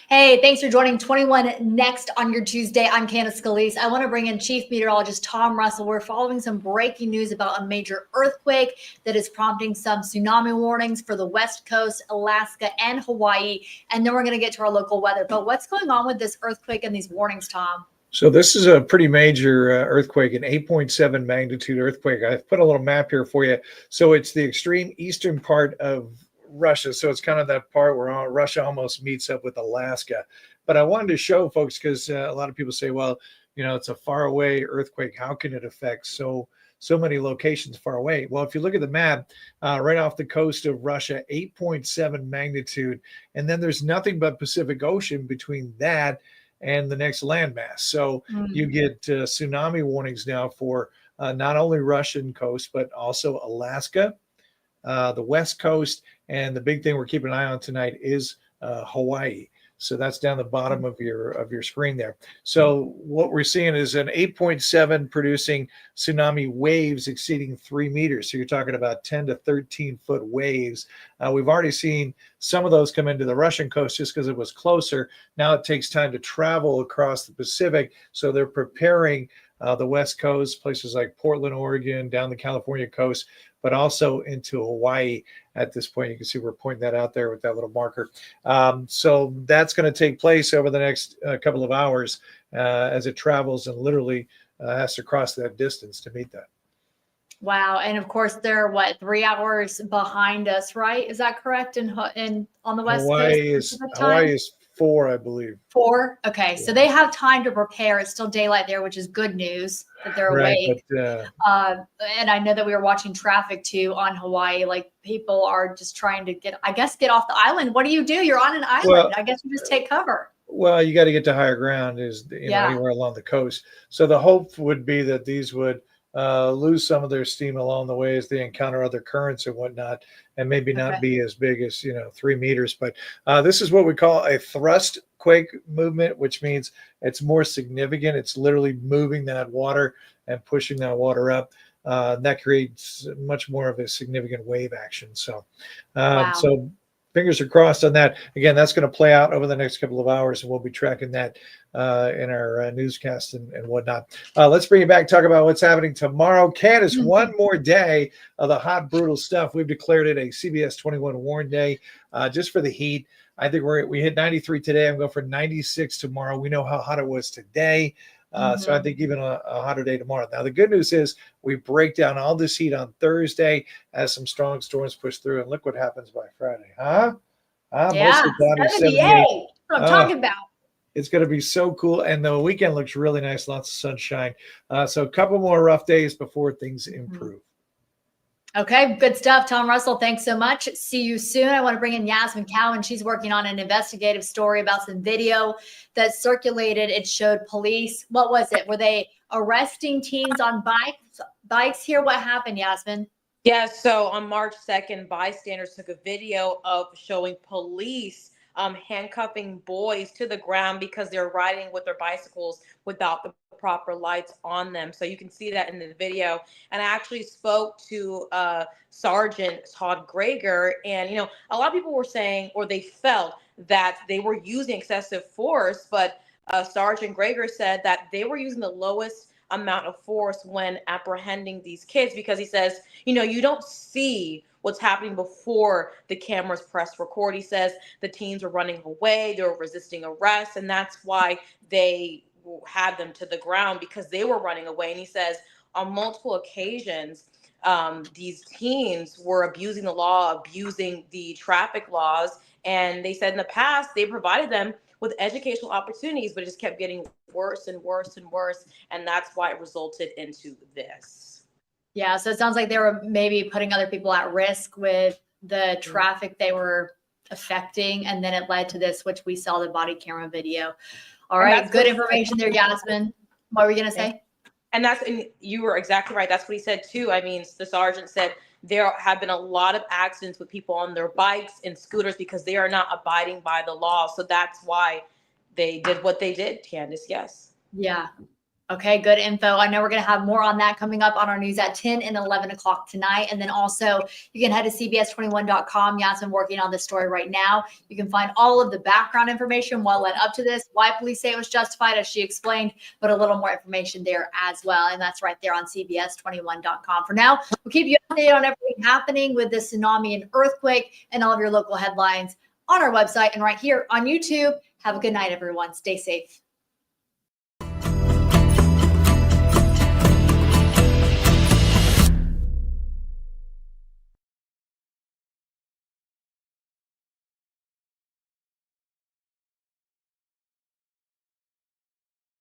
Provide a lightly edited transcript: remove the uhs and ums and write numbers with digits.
Hey, thanks for joining 21 Next on your Tuesday. I'm Candace Scalise. I want to bring in Chief Meteorologist Tom Russell. We're following some breaking news about a major earthquake that is prompting some tsunami warnings for the West Coast, Alaska, and Hawaii. And then we're going to get to our local weather. But what's going on with this earthquake and these warnings, Tom? So this is a pretty major earthquake, an 8.7 magnitude earthquake. I've put a little map here for you. So it's the extreme eastern part of Russia. So it's kind of that part where Russia almost meets up with Alaska. But I wanted to show folks because a lot of people say, well, it's a far away earthquake. How can it affect so many locations far away? Well, if you look at the map, right off the coast of Russia, 8.7 magnitude. And then there's nothing but Pacific Ocean between that and the next landmass. So you get tsunami warnings now for not only Russian coast, but also Alaska, the West Coast. And the big thing we're keeping an eye on tonight is Hawaii. So that's down the bottom of your screen there. So what we're seeing is an 8.7 producing tsunami waves exceeding 3 meters. So you're talking about 10 to 13 foot waves. We've already seen some of those come into the Russian coast just because it was closer. Now it takes time to travel across the Pacific. So they're preparing the West Coast, places like Portland, Oregon, down the California coast, but also into Hawaii at this point. You can see we're pointing that out there with that little marker. So that's going to take place over the next couple of hours as it travels and literally has to cross that distance to meet that. Wow. And of course, they're 3 hours behind us, right? Is that correct? And on the West Coast? Hawaii is 4, I believe. 4? Okay. Yeah. So they have time to prepare. It's still daylight there, which is good news that they're awake. But, and I know that we were watching traffic too on Hawaii. Like people are just trying to get off the island. What do? You're on an island. Well, I guess you just take cover. Well, you got to get to higher ground anywhere along the coast. So the hope would be that these would lose some of their steam along the way as they encounter other currents and whatnot, and maybe not be as big as 3 meters. But this is what we call a thrust quake movement, which means it's more significant. It's literally moving that water and pushing that water up. That creates much more of a significant wave action. So, so fingers are crossed on that. Again, that's going to play out over the next couple of hours, and we'll be tracking that in our newscast and whatnot. Let's bring you back, talk about what's happening tomorrow. Candace, one more day of the hot, brutal stuff. We've declared it a CBS 21 warn day just for the heat. I think we hit 93 today. I'm going for 96 tomorrow. We know how hot it was today. So I think even a hotter day tomorrow. Now, the good news is we break down all this heat on Thursday as some strong storms push through, and look what happens by Friday. Yeah, most of the 78. That's what I'm talking about. It's going to be so cool, and the weekend looks really nice, lots of sunshine. So a couple more rough days before things improve. Okay, good stuff. Tom Russell, thanks so much. See you soon. I want to bring in Yasmin Cowan. She's working on an investigative story about some video that circulated. It showed police. What was it? Were they arresting teens on bikes here? What happened, Yasmin? Yeah, so on March 2nd, bystanders took a video of showing police handcuffing boys to the ground because they're riding with their bicycles without the proper lights on them. So you can see that in the video. And I actually spoke to Sergeant Todd Greger, and a lot of people were saying, or they felt that they were using excessive force, but Sergeant Greger said that they were using the lowest amount of force when apprehending these kids, because he says, you don't see what's happening before the cameras press record. He says the teens were running away, they were resisting arrest, and that's why they had them to the ground, because they were running away. And he says on multiple occasions, these teens were abusing the law, abusing the traffic laws. And they said in the past, they provided them with educational opportunities, but it just kept getting worse and worse and worse. And that's why it resulted into this. Yeah, so it sounds like they were maybe putting other people at risk with the traffic they were affecting, and then it led to this, which we saw the body camera video. All right, good information there, Yasmin. What were we going to say? And you were exactly right. That's what he said too. I mean, the sergeant said there have been a lot of accidents with people on their bikes and scooters because they are not abiding by the law. So that's why they did what they did, Candace. Yes. Yeah. Okay, good info. I know we're going to have more on that coming up on our news at 10 and 11 o'clock tonight. And then also you can head to cbs21.com. Yasmin working on this story right now. You can find all of the background information what led up to this, why police say it was justified, as she explained, but a little more information there as well. And that's right there on cbs21.com. For now, we'll keep you updated on everything happening with the tsunami and earthquake and all of your local headlines on our website and right here on YouTube. Have a good night, everyone. Stay safe.